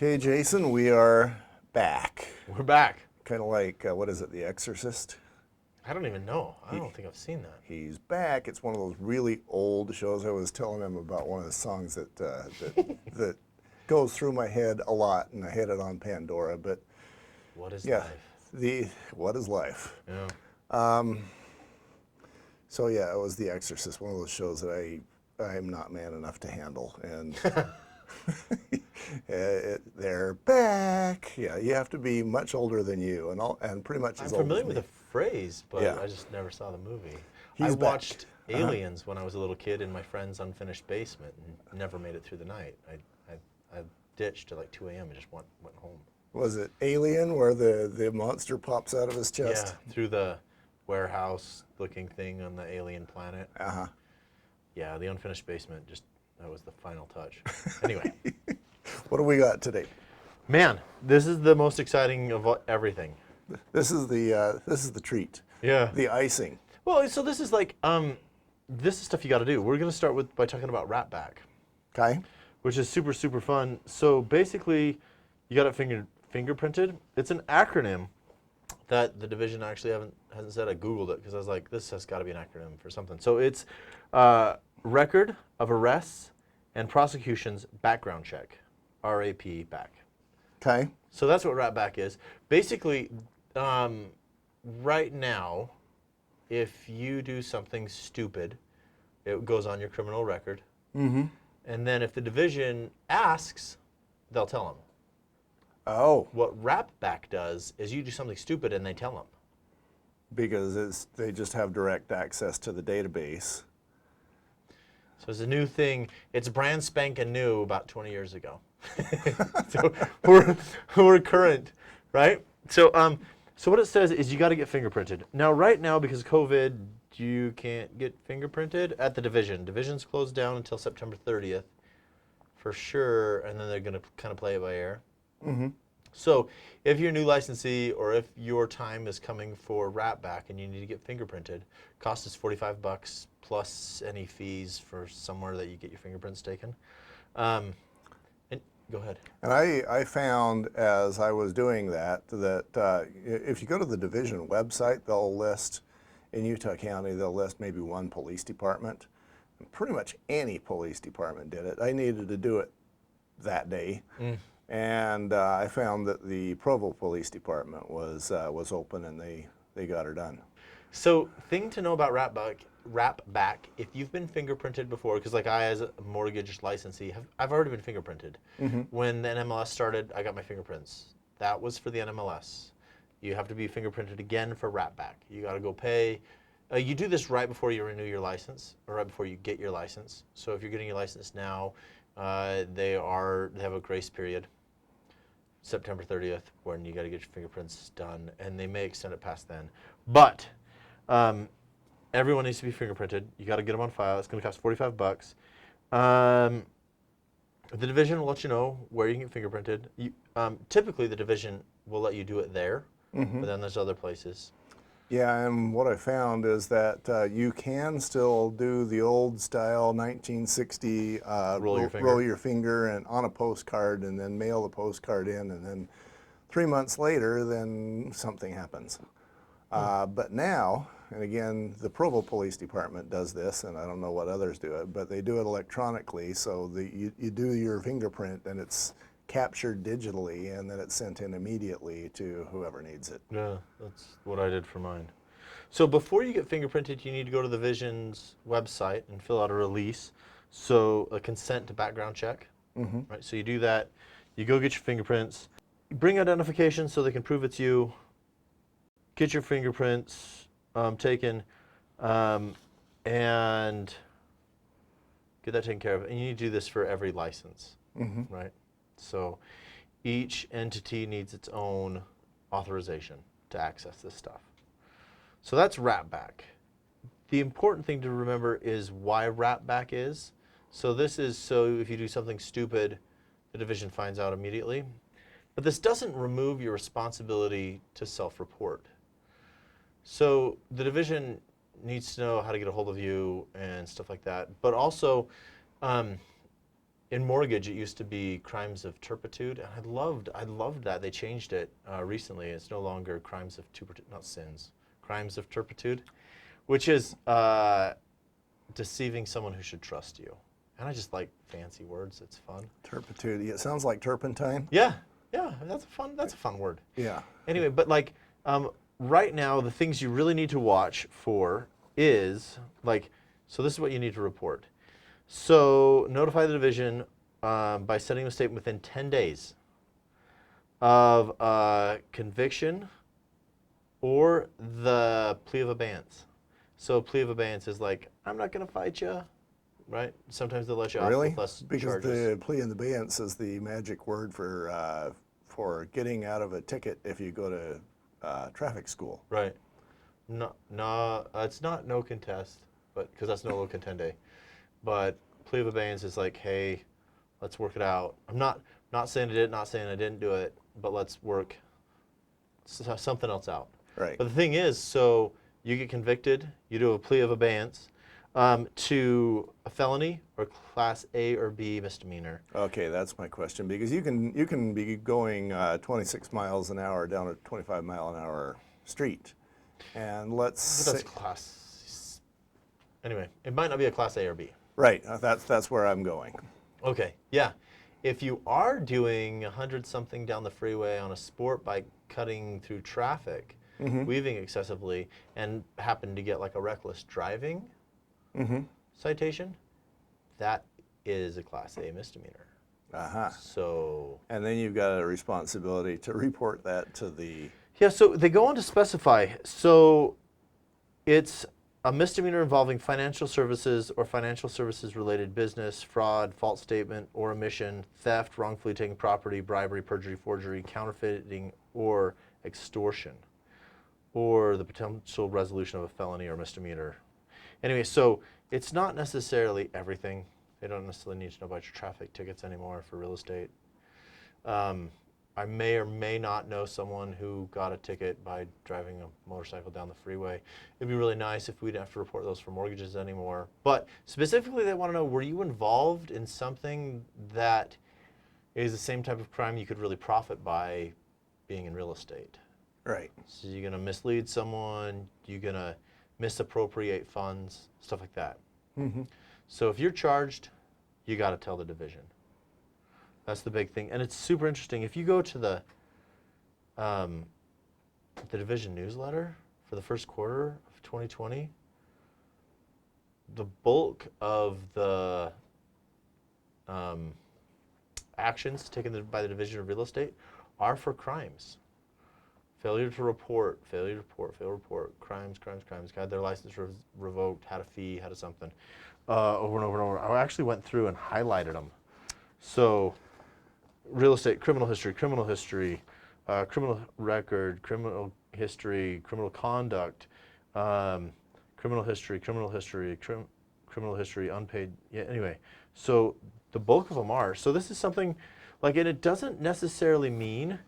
Okay, Jason, we are back. We're back. Kind of like, what is it, The Exorcist? I don't even know. I He- don't think I've seen that. He's back. It's one of those really old shows. I was telling him about one of the songs that goes through my head a lot, and I had it on Pandora. But What is yeah, life? What is life? Yeah. So yeah, it was The Exorcist, one of those shows that I'm not man enough to handle, and they're back. Yeah, you have to be much older than you, and pretty much I'm as old familiar as with me. the phrase, but Yeah. I just never saw the movie. He's I back. watched Aliens when I was a little kid in my friend's unfinished basement and never made it through the night. I ditched at like 2 a.m. and just went home. Was it Alien, where the monster pops out of his chest? Yeah, through the warehouse-looking thing on the alien planet. Uh-huh. Yeah, the unfinished basement, that was the final touch. Anyway. What do we got today? Man, this is the most exciting of everything. This is the treat. Yeah. The icing. Well, so this is like, this is stuff you got to do. We're going to start by talking about Ratback, Okay. which is super, super fun. So basically, you got it fingerprinted. It's an acronym that the division actually hasn't said. I Googled it because I was like, this has got to be an acronym for something. So it's Record of Arrests and Prosecutions Background Check, RAP back. Okay. So that's what Ratback is. Basically, right now, if you do something stupid, it goes on your criminal record. Mm-hmm. And then if the division asks, they'll tell them. Oh, What Ratback does is you do something stupid and they tell them. because they just have direct access to the database. So it's a new thing. It's brand spanking new about 20 years ago. So we're current, right? So so what it says is you got to get fingerprinted. Now, right now, because of COVID, you can't get fingerprinted at the division. Division's closed down until September 30th, for sure, and then they're going to kind of play it by ear. Mm-hmm. So if you're a new licensee or if your time is coming for Ratback and you need to get fingerprinted, cost is $45 plus any fees for somewhere that you get your fingerprints taken. And go ahead. And I found as I was doing that if you go to the division website, they'll list, in Utah County, they'll list maybe one police department. And pretty much any police department did it. I needed to do it that day. And I found that the Provo Police Department was open, and they got her done. So thing to know about Ratback, if you've been fingerprinted before, because like I as a mortgage licensee, I've already been fingerprinted. When the NMLS started, I got my fingerprints. That was for the NMLS. You have to be fingerprinted again for Ratback. You got to go pay. You do this right before you renew your license, or right before you get your license. So if you're getting your license now, they have a grace period. September 30th, when you got to get your fingerprints done, and they may extend it past then. But everyone needs to be fingerprinted. You got to get them on file. It's going to cost $45. The division will let you know where you can get fingerprinted. Typically, the division will let you do it there, but then there's other places. Yeah, and what I found is that you can still do the old style 1960 roll your finger and on a postcard, and then mail the postcard in, and then 3 months later, then something happens. But now, and again, the Provo Police Department does this, and I don't know what others do it, but they do it electronically. So you do your fingerprint, and it's captured digitally, and then it's sent in immediately to whoever needs it. Yeah, that's what I did for mine. So before you get fingerprinted, you need to go to the Division's website and fill out a release. So a consent to background check. Right. So you do that. You go get your fingerprints. Bring identification so they can prove it's you. Get your fingerprints taken, and get that taken care of. And you need to do this for every license, right? So each entity needs its own authorization to access this stuff. So that's Ratback. The important thing to remember is why Ratback is. So this is so if you do something stupid, the division finds out immediately. But this doesn't remove your responsibility to self-report. So the division needs to know how to get a hold of you and stuff like that. But also, in mortgage, it used to be crimes of turpitude, and I loved that they changed it recently. It's no longer crimes of not sins, crimes of turpitude, which is deceiving someone who should trust you. And I just like fancy words. It's fun. Turpitude. It sounds like turpentine. Yeah, that's a fun word. Yeah. Anyway, but like right now, the things you really need to watch for is like, so this is what you need to report. So notify the division by sending a statement within 10 days of conviction or the plea of abeyance. So plea of abeyance is like, I'm not going to fight you, right? Sometimes they'll let you off with less because charges. the plea in abeyance is the magic word for getting out of a ticket if you go to traffic school. Right. No, it's not no contest, but because that's no contende. But plea of abeyance is like, hey, let's work it out. I'm not saying I did, not saying I didn't do it, but let's work something else out. Right. But the thing is, so you get convicted, you do a plea of abeyance to a felony or class A or B misdemeanor. Okay, that's my question, because you can be going 26 miles an hour down a 25 mile an hour street, and let's But that's class. Anyway, it might not be a class A or B. Right, that's where I'm going. Okay, yeah. If you are doing 100-something down the freeway on a sport bike cutting through traffic, weaving excessively, and happen to get like a reckless driving citation, that is a Class A misdemeanor. So. And then you've got a responsibility to report that to the. Yeah, so they go on to specify. So it's a misdemeanor involving financial services or financial services related business, fraud, false statement or omission, theft, wrongfully taking property, bribery, perjury, forgery, counterfeiting, or extortion, or the potential resolution of a felony or misdemeanor. Anyway, so it's not necessarily everything. They don't necessarily need to know about your traffic tickets anymore for real estate. I may or may not know someone who got a ticket by driving a motorcycle down the freeway. It'd be really nice if we didn't have to report those for mortgages anymore. But specifically, they want to know, were you involved in something that is the same type of crime you could really profit by being in real estate? Right. So you're going to mislead someone, you're going to misappropriate funds, stuff like that. So if you're charged, you got to tell the division. That's the big thing. And it's super interesting. If you go to the division newsletter for the first quarter of 2020, the bulk of the actions taken by the Division of Real Estate are for crimes. Failure to report, crimes, got their license revoked, had a fee, had a something, over and over and over. I actually went through and highlighted them. So, real estate, criminal history, criminal record, criminal history, criminal conduct, criminal history, unpaid. Yeah, anyway, so the bulk of them are. So this is something like, and it doesn't necessarily mean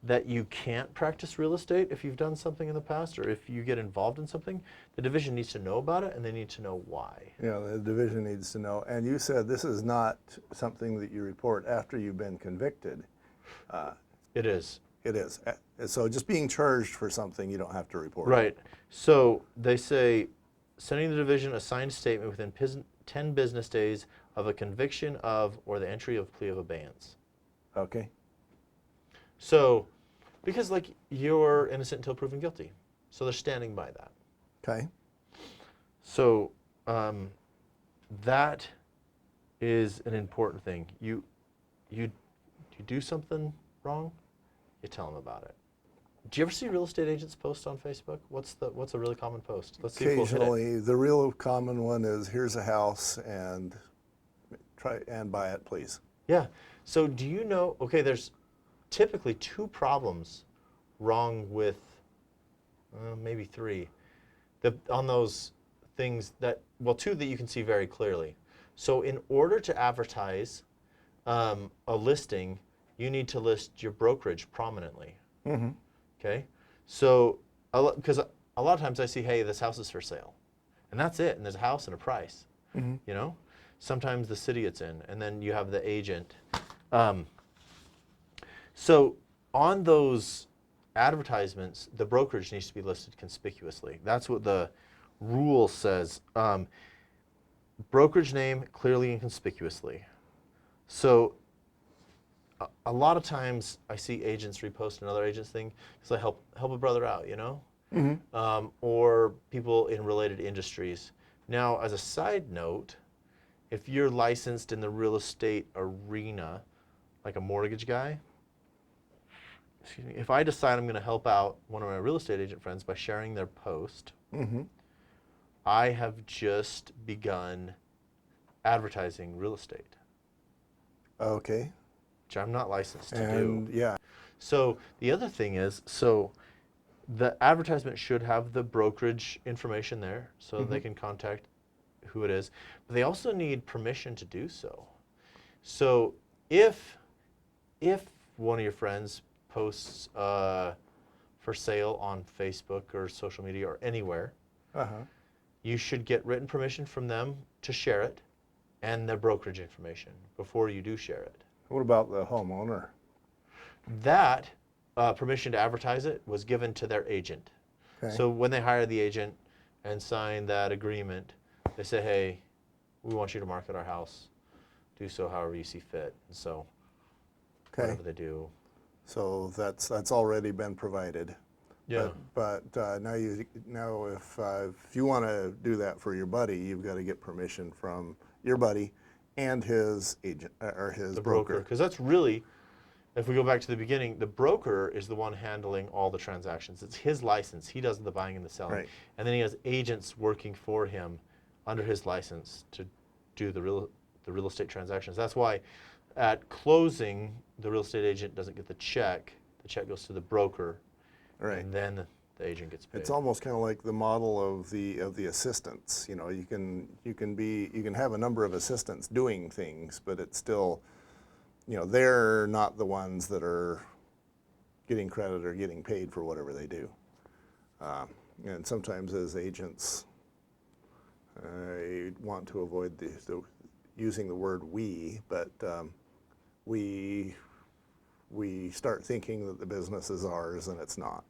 that you can't practice real estate if you've done something in the past or if you get involved in something. The division needs to know about it, and they need to know why. Yeah, the division needs to know. And you said this is not something that you report after you've been convicted. It is. It is. So just being charged for something, you don't have to report. Right. So they say, sending the division a signed statement within 10 business days of a conviction of or the entry of plea of abeyance. Okay. So, because like you're innocent until proven guilty, so they're standing by that. Okay. So that is an important thing. You do something wrong, you tell them about it. Do you ever see real estate agents post on Facebook? What's a really common post? Let's see if we'll hit it. Occasionally, the real common one is, here's a house and try and buy it, please. Yeah. So do you know? Okay, there's typically two problems wrong with maybe three on those things that, well, two that you can see very clearly. So in order to advertise a listing, you need to list your brokerage prominently. Okay, so because a lot of times I see, hey, this house is for sale, and that's it, and there's a house and a price. You know, sometimes the city it's in, and then you have the agent. So on those advertisements, the brokerage needs to be listed conspicuously. That's what the rule says. Brokerage name clearly and conspicuously. So a lot of times I see agents repost another agent's thing because I help a brother out, you know, or people in related industries. Now, as a side note, if you're licensed in the real estate arena, like a mortgage guy, excuse me, if I decide I'm going to help out one of my real estate agent friends by sharing their post, I have just begun advertising real estate. Okay. Which I'm not licensed to And do. yeah. So the other thing is, so the advertisement should have the brokerage information there so they can contact who it is. But they also need permission to do so. So if one of your friends posts for sale on Facebook or social media or anywhere, you should get written permission from them to share it and their brokerage information before you do share it. What about the homeowner? That permission to advertise it was given to their agent. Okay. So when they hire the agent and sign that agreement, they say, hey, we want you to market our house. Do so however you see fit. And so whatever they do. So that's already been provided. Yeah. But now if you want to do that for your buddy, you've got to get permission from your buddy and his agent or his broker. Because that's really, if we go back to the beginning, the broker is the one handling all the transactions. It's his license. He does the buying and the selling. Right. And then he has agents working for him under his license to do the real estate transactions. That's why at closing, the real estate agent doesn't get the check. The check goes to the broker. Right. And then the agent gets paid. It's almost kind of like the model of the assistants. You know, you can have a number of assistants doing things, but it's still, you know, they're not the ones that are getting credit or getting paid for whatever they do. And sometimes as agents, I want to avoid the using the word we, but we start thinking that the business is ours and it's not.